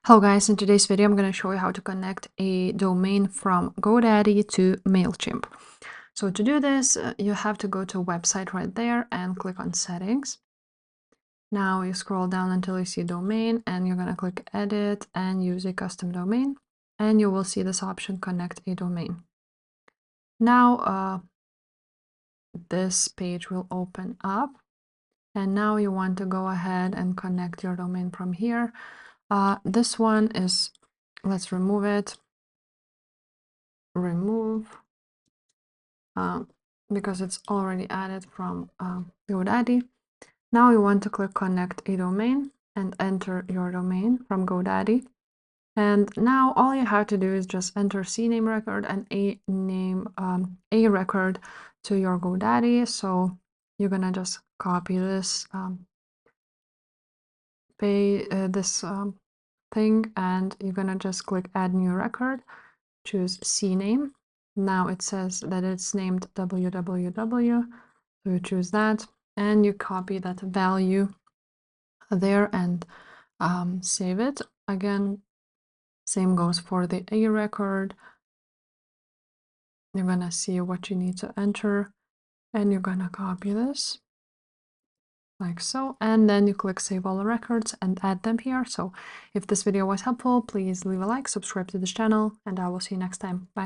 Hello guys, in today's video I'm going to show you how to connect a domain from GoDaddy to Mailchimp. So to do this, you have to go to a website right there and click on settings. Now you scroll down until you see domain and you're going to click edit and use a custom domain, and you will see this option, connect a domain. Now this page will open up, and now you want to go ahead and connect your domain from here. This one is, let's remove it. Remove because it's already added from GoDaddy. Now you want to click connect a domain and enter your domain from GoDaddy. And now all you have to do is just enter CNAME record and a name, a record to your GoDaddy. So you're gonna just copy this thing, and you're gonna just click add new record, choose CNAME. Now it says that it's named www, so you choose that and you copy that value there and save it. Again, same goes for the A record. You're gonna see what you need to enter and you're gonna copy this like so, and then you click save all the records and add them here. So if this video was helpful, please leave a like, subscribe to this channel, and I will see you next time. Bye.